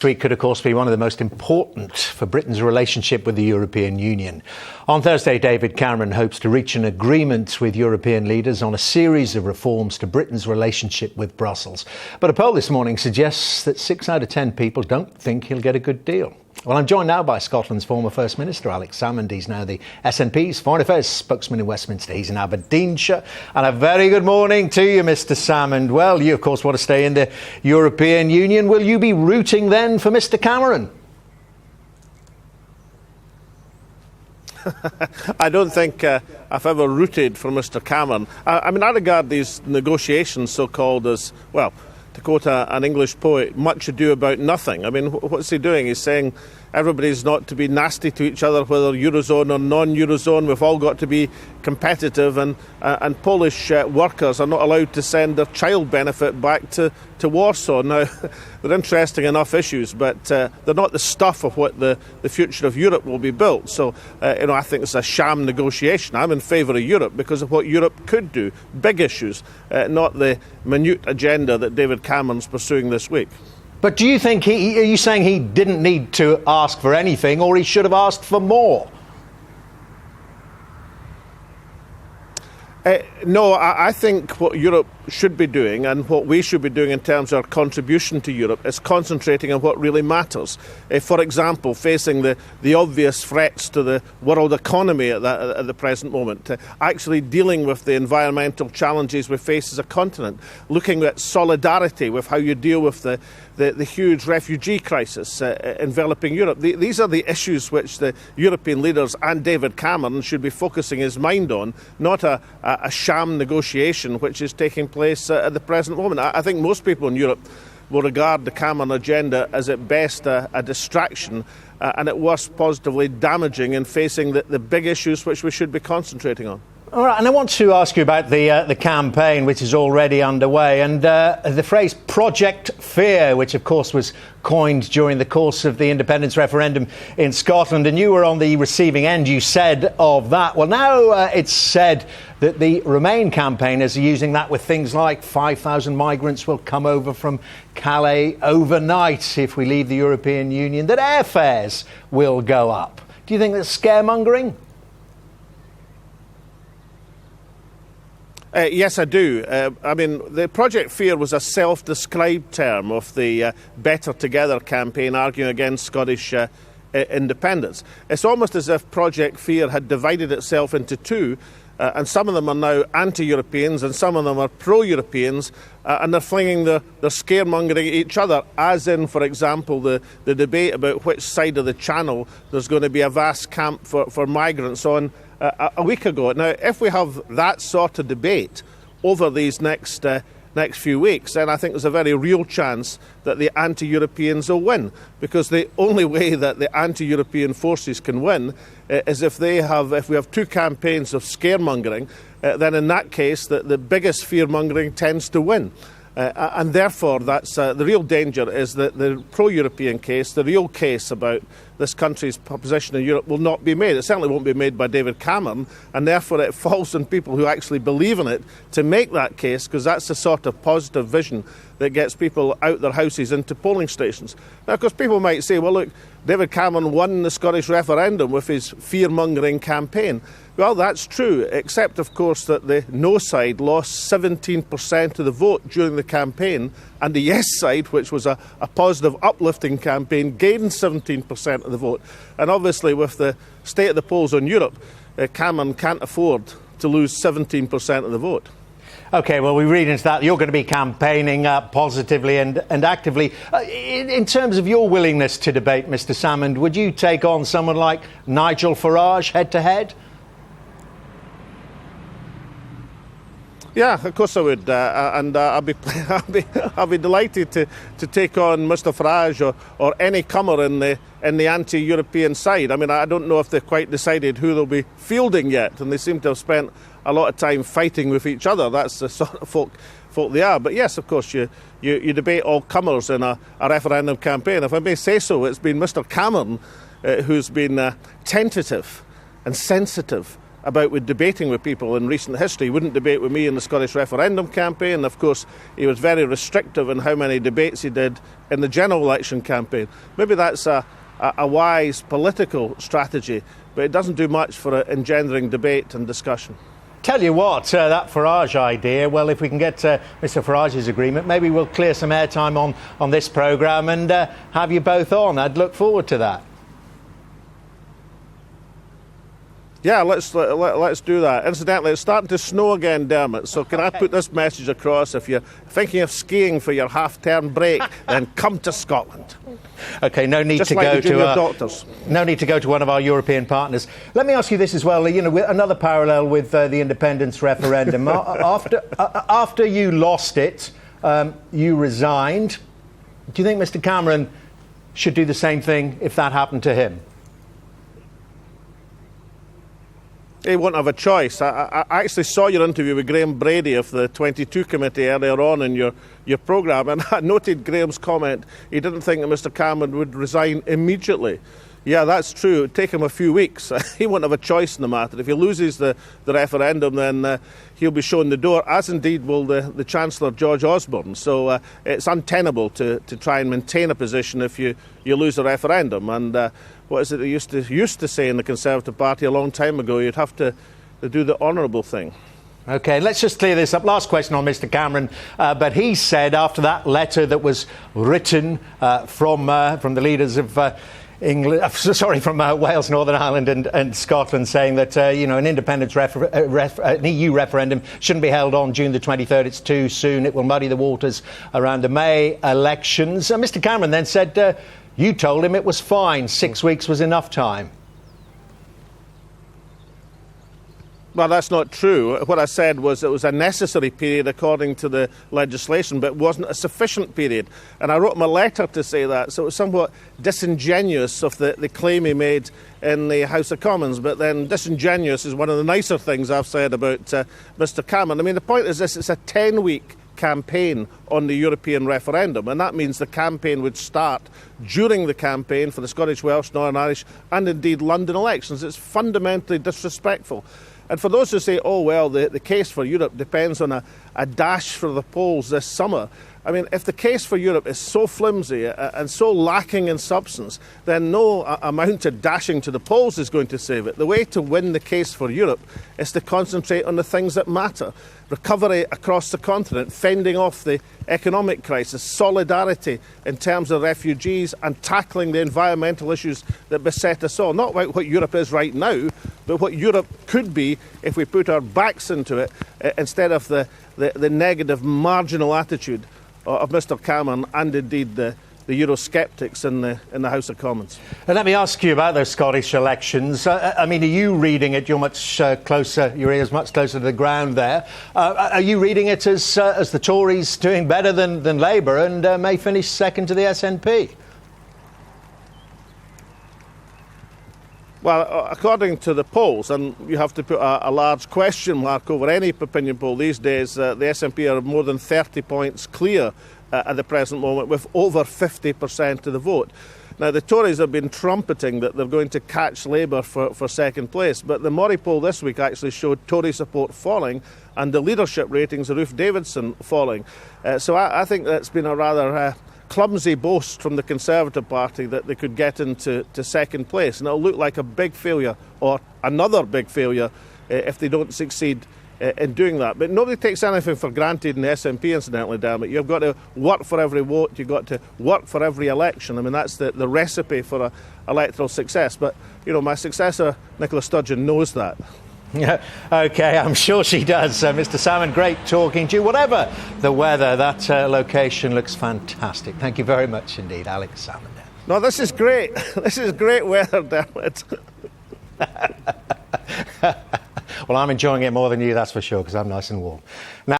This week could, of course, be one of the most important for Britain's relationship with the European Union. On Thursday, David Cameron hopes to reach an agreement with European leaders on a series of reforms to Britain's relationship with Brussels. But a poll this morning suggests that 6 out of 10 people don't think he'll get a good deal. Well, I'm joined now by Scotland's former First Minister, Alex Salmond. He's now the SNP's Foreign Affairs spokesman in Westminster. He's in Aberdeenshire. And a very good morning to you, Mr Salmond. Well, you, of course, want to stay in the European Union. Will you be rooting then for Mr Cameron? I don't think I've ever rooted for Mr Cameron. I regard these negotiations so-called as, well, to quote an English poet, much ado about nothing. I mean, what's he doing? He's saying everybody's not to be nasty to each other, whether Eurozone or non-Eurozone. We've all got to be competitive, and Polish workers are not allowed to send their child benefit back to Warsaw. Now, they're interesting enough issues, but they're not the stuff of what the future of Europe will be built. So, I think it's a sham negotiation. I'm in favour of Europe because of what Europe could do. Big issues, not the minute agenda that David Cameron's pursuing this week. But do you think are you saying he didn't need to ask for anything, or he should have asked for more? No, I think what Europe should be doing and what we should be doing in terms of our contribution to Europe is concentrating on what really matters. For example, facing the obvious threats to the world economy at the present moment, actually dealing with the environmental challenges we face as a continent, looking at solidarity with how you deal with the huge refugee crisis enveloping Europe. These are the issues which the European leaders and David Cameron should be focusing his mind on, not a sham negotiation which is taking place at the present moment. I think most people in Europe will regard the Cameron agenda as at best a distraction and at worst positively damaging in facing the big issues which we should be concentrating on. All right, and I want to ask you about the campaign, which is already underway, and the phrase Project Fear, which of course was coined during the course of the independence referendum in Scotland, and you were on the receiving end, you said, of that. Well, now it's said that the Remain campaigners are using that with things like 5,000 migrants will come over from Calais overnight if we leave the European Union, that airfares will go up. Do you think that's scaremongering? Yes, I do. The Project Fear was a self-described term of the Better Together campaign arguing against Scottish independence. It's almost as if Project Fear had divided itself into two, and some of them are now anti-Europeans and some of them are pro-Europeans, and they're flinging their scaremongering at each other, as in, for example, the debate about which side of the Channel there's going to be a vast camp for migrants on a week ago. Now, if we have that sort of debate over these next few weeks, then I think there's a very real chance that the anti-Europeans will win, because the only way that the anti-European forces can win is if we have two campaigns of scaremongering, then in that case the biggest fear-mongering tends to win. And therefore, that's the real danger is that the pro-European case, the real case about this country's position in Europe will not be made. It certainly won't be made by David Cameron, and therefore it falls on people who actually believe in it to make that case, because that's the sort of positive vision that gets people out their houses into polling stations. Now, of course, people might say, well, look, David Cameron won the Scottish referendum with his fear-mongering campaign. Well, that's true, except, of course, that the no side lost 17% of the vote during the campaign, and the yes side, which was a positive, uplifting campaign, gained 17% of the vote. And obviously, with the state of the polls on Europe, Cameron can't afford to lose 17% of the vote. OK, well, we read into that. You're going to be campaigning positively and actively. In terms of your willingness to debate, Mr Salmond, would you take on someone like Nigel Farage head-to-head? Yeah, of course I would, and I'll be delighted to take on Mr Farage or any comer in the anti-European side. I mean, I don't know if they've quite decided who they'll be fielding yet, and they seem to have spent a lot of time fighting with each other. That's the sort of folk they are. But yes, of course, you debate all comers in a referendum campaign. If I may say so, it's been Mr Cameron who's been tentative and sensitive about with debating with people in recent history. He wouldn't debate with me in the Scottish referendum campaign. Of course, he was very restrictive in how many debates he did in the general election campaign. Maybe that's a wise political strategy, but it doesn't do much for engendering debate and discussion. Tell you what, that Farage idea, well, if we can get Mr Farage's agreement, maybe we'll clear some airtime on this programme and have you both on. I'd look forward to that. Yeah, let's do that. Incidentally, it's starting to snow again, Dermot, so can I put this message across? If you're thinking of skiing for your half-term break, then come to Scotland. OK, no need to go to no need to go to one of our European partners. Let me ask you this as well. You know, another parallel with the independence referendum. After you lost it, you resigned. Do you think Mr Cameron should do the same thing if that happened to him? He won't have a choice. I actually saw your interview with Graham Brady of the 22 committee earlier on in your programme, and I noted Graham's comment. He didn't think that Mr Cameron would resign immediately. Yeah, that's true. It would take him a few weeks. He won't have a choice in the matter. If he loses the referendum, then he'll be shown the door, as indeed will the Chancellor, George Osborne. So it's untenable to try and maintain a position if you lose a referendum. And what is it they used to say in the Conservative Party a long time ago? You'd have to do the honourable thing. OK, let's just clear this up. Last question on Mr Cameron. But he said after that letter that was written from the leaders of from Wales, Northern Ireland and Scotland, saying that an independence an EU referendum shouldn't be held on June the 23rd. It's too soon. It will muddy the waters around the May elections. Mr Cameron then said you told him it was fine. 6 weeks was enough time. Well, that's not true. What I said was it was a necessary period according to the legislation, but it wasn't a sufficient period. And I wrote him a letter to say that, so it was somewhat disingenuous of the claim he made in the House of Commons. But then disingenuous is one of the nicer things I've said about Mr Cameron. I mean, the point is this, it's a 10-week campaign on the European referendum, and that means the campaign would start during the campaign for the Scottish, Welsh, Northern Irish and indeed London elections. It's fundamentally disrespectful. And for those who say, oh, well, the case for Europe depends on a dash for the polls this summer, I mean, if the case for Europe is so flimsy and so lacking in substance, then no amount of dashing to the polls is going to save it. The way to win the case for Europe is to concentrate on the things that matter. Recovery across the continent, fending off the economic crisis, solidarity in terms of refugees, and tackling the environmental issues that beset us all. Not about what Europe is right now, but what Europe could be if we put our backs into it instead of the negative, marginal attitude of Mr Cameron and indeed the Eurosceptics in the House of Commons. And let me ask you about those Scottish elections. I mean, are you reading it? You're much closer. Your ear's much closer to the ground there. Are you reading it as the Tories doing better than Labour and may finish second to the SNP? Well, according to the polls, and you have to put a large question mark over any opinion poll these days, the SNP are more than 30 points clear at the present moment, with over 50% of the vote. Now, the Tories have been trumpeting that they're going to catch Labour for second place, but the Murray poll this week actually showed Tory support falling and the leadership ratings of Ruth Davidson falling. So I think that's been a rather clumsy boast from the Conservative Party that they could get into second place, and it'll look like a big failure, or another big failure, if they don't succeed in doing that. But nobody takes anything for granted in the SNP, incidentally, damn it. You've got to work for every vote, you've got to work for every election. I mean, that's the recipe for electoral success. But, you know, my successor, Nicola Sturgeon, knows that. Yeah, OK, I'm sure she does. Mr Salmond, great talking to you. Whatever the weather, that location looks fantastic. Thank you very much indeed, Alex Salmond. No, this is great. This is great weather, damn it. Well, I'm enjoying it more than you, that's for sure, because I'm nice and warm. Now,